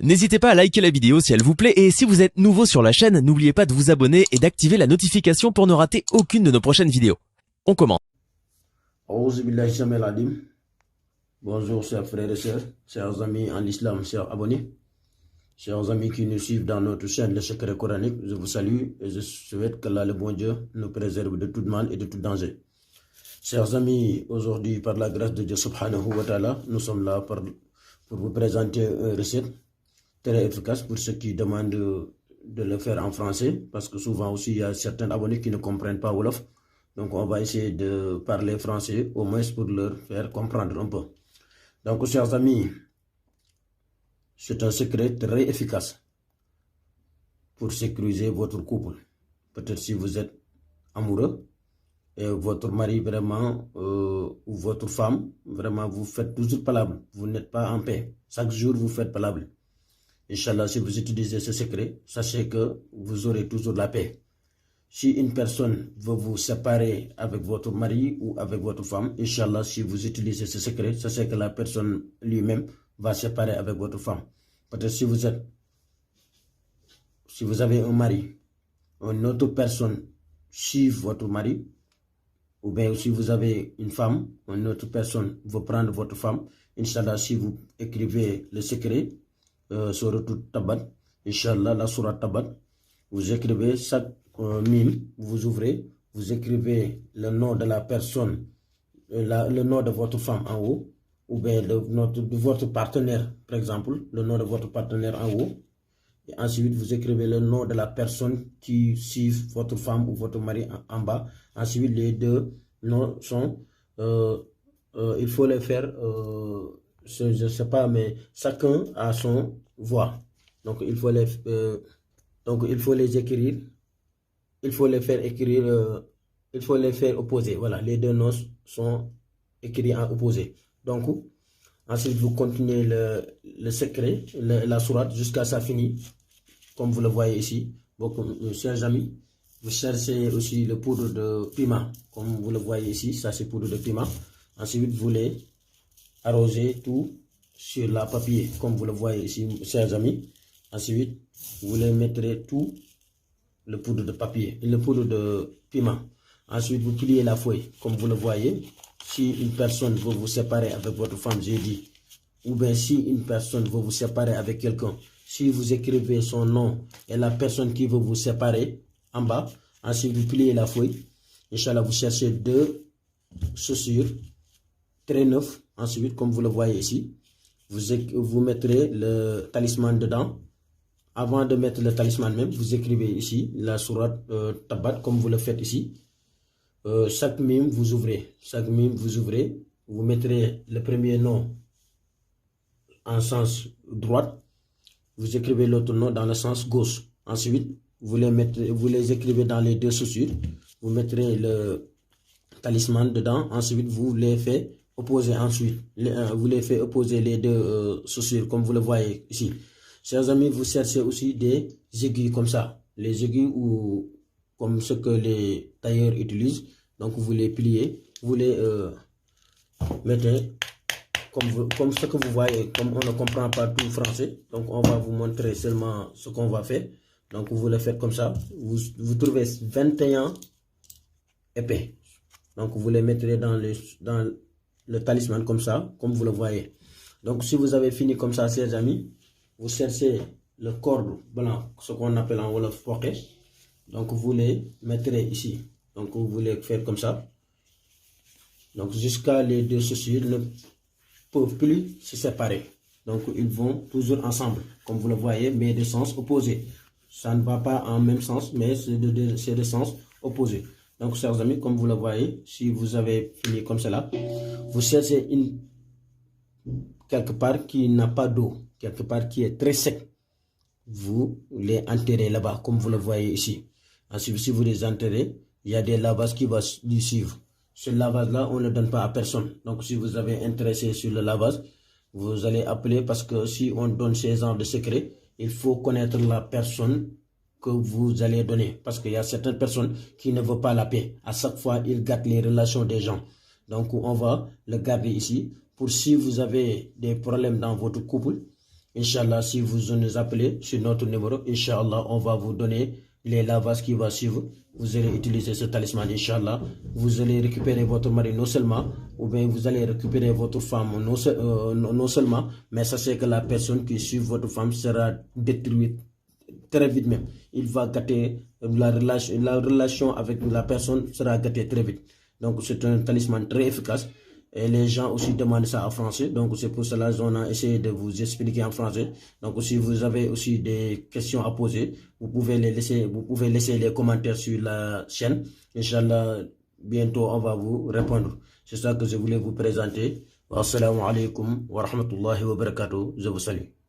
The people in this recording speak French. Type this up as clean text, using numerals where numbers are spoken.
N'hésitez pas à liker la vidéo si elle vous plaît et si vous êtes nouveau sur la chaîne, n'oubliez pas de vous abonner et d'activer la notification pour ne rater aucune de nos prochaines vidéos. On commence. Bonjour chers frères et sœurs, chers amis en l'islam, chers abonnés, chers amis qui nous suivent dans notre chaîne Le Secret Coranique, je vous salue et je souhaite qu'Allah le bon Dieu nous préserve de tout mal et de tout danger. Chers amis, aujourd'hui par la grâce de Dieu subhanahu wa ta'ala, nous sommes là pour vous présenter une recette très efficace pour ceux qui demandent de le faire en français, parce que souvent aussi il y a certains abonnés qui ne comprennent pas Wolof. Donc on va essayer de parler français au moins pour leur faire comprendre un peu. Donc chers amis, c'est un secret très efficace pour sécuriser votre couple. Peut-être si vous êtes amoureux et votre mari vraiment ou votre femme, vraiment vous faites toujours palable, vous n'êtes pas en paix. Chaque jour vous faites palable. Inch'Allah, si vous utilisez ce secret, sachez que vous aurez toujours la paix. Si une personne veut vous séparer avec votre mari ou avec votre femme, Inch'Allah, si vous utilisez ce secret, sachez que la personne lui-même va séparer avec votre femme. Peut-être si vous avez un mari, une autre personne suit votre mari, ou bien si vous avez une femme, une autre personne veut prendre votre femme, Inch'Allah, si vous écrivez le secret, sur tout Tabat, Inch'Allah, la sourate Tabat, vous écrivez chaque mime, vous ouvrez, vous écrivez le nom de la personne, le nom de votre femme en haut, ou bien de votre partenaire, par exemple, le nom de votre partenaire en haut, et ensuite vous écrivez le nom de la personne qui suit votre femme ou votre mari en bas. Ensuite, les deux noms sont, il faut les faire, je ne sais pas, mais chacun a son voix. Donc il faut les écrire. Il faut les faire écrire. Il faut les faire opposer. Voilà, les deux noms sont écrits en opposé. Donc ensuite vous continuez le secret, la sourate jusqu'à sa finie, comme vous le voyez ici. Donc chers amis, vous cherchez aussi le poudre de piment, comme vous le voyez ici. Ça c'est poudre de piment. Ensuite vous les arrosez tout sur la papier, comme vous le voyez ici, chers amis. Ensuite, vous les mettrez tout le poudre de papier et le poudre de piment. Ensuite, vous pliez la feuille, comme vous le voyez. Si une personne veut vous séparer avec votre femme, j'ai dit, ou bien si une personne veut vous séparer avec quelqu'un, si vous écrivez son nom et la personne qui veut vous séparer en bas, ensuite vous pliez la feuille. Inch'Allah, vous cherchez deux chaussures très neuves. Ensuite, comme vous le voyez ici, vous mettrez le talisman dedans. Avant de mettre le talisman même, vous écrivez ici la sourate Tabat, comme vous le faites ici. Chaque mime, vous ouvrez. Chaque mime, vous ouvrez. Vous mettrez le premier nom en sens droit. Vous écrivez l'autre nom dans le sens gauche. Ensuite, vous les écrivez dans les deux chaussures. Vous mettrez le talisman dedans. Ensuite, vous les faites opposer ensuite. Vous les faites opposer les deux chaussures, comme vous le voyez ici. Chers amis, vous cherchez aussi des aiguilles comme ça. Les aiguilles ou comme ce que les tailleurs utilisent. Donc vous les pliez, vous les mettez comme ce que vous voyez. Comme on ne comprend pas tout français, donc on va vous montrer seulement ce qu'on va faire. Donc vous le faites comme ça. Vous trouvez 21 épées. Donc vous les mettrez dans le talisman comme ça, comme vous le voyez. Donc si vous avez fini comme ça, chers amis, vous cherchez le corde blanc, ce qu'on appelle en Wolof poké. Donc vous les mettrez ici. Donc vous les faites comme ça. Donc jusqu'à les deux chaussures ne peuvent plus se séparer. Donc ils vont toujours ensemble, comme vous le voyez, mais de sens opposés. Ça ne va pas en même sens, mais c'est de sens opposés. Donc chers amis, comme vous le voyez, si vous avez fini comme cela, vous cherchez quelque part qui n'a pas d'eau, quelque part qui est très sec. Vous les enterrez là-bas, comme vous le voyez ici. Ensuite, si vous les enterrez, il y a des lavages qui vont lui suivre. Ce lavage-là, on ne le donne pas à personne. Donc, si vous avez intéressé sur le lavage, vous allez appeler, parce que si on donne ces genres de secrets, il faut connaître la personne que vous allez donner. Parce qu'il y a certaines personnes qui ne veulent pas la paix. À chaque fois, ils gâtent les relations des gens. Donc, on va le garder ici. Pour si vous avez des problèmes dans votre couple, Inch'Allah, si vous nous appelez sur notre numéro, Inch'Allah, on va vous donner les lavages qui vont suivre. Vous allez utiliser ce talisman, Inch'Allah. Vous allez récupérer votre mari non seulement, ou bien vous allez récupérer votre femme non seulement, mais sachez que la personne qui suit votre femme sera détruite très vite même. Il va gâter la relation avec la personne sera gâtée très vite. Donc c'est un talisman très efficace. Et les gens aussi demandent ça en français. Donc c'est pour cela qu'on a essayé de vous expliquer en français. Donc si vous avez aussi des questions à poser, vous pouvez laisser les commentaires sur la chaîne. Inch'Allah, bientôt on va vous répondre. C'est ça que je voulais vous présenter. Assalamu alaikum wa rahmatullahi wa barakatuh. Je vous salue.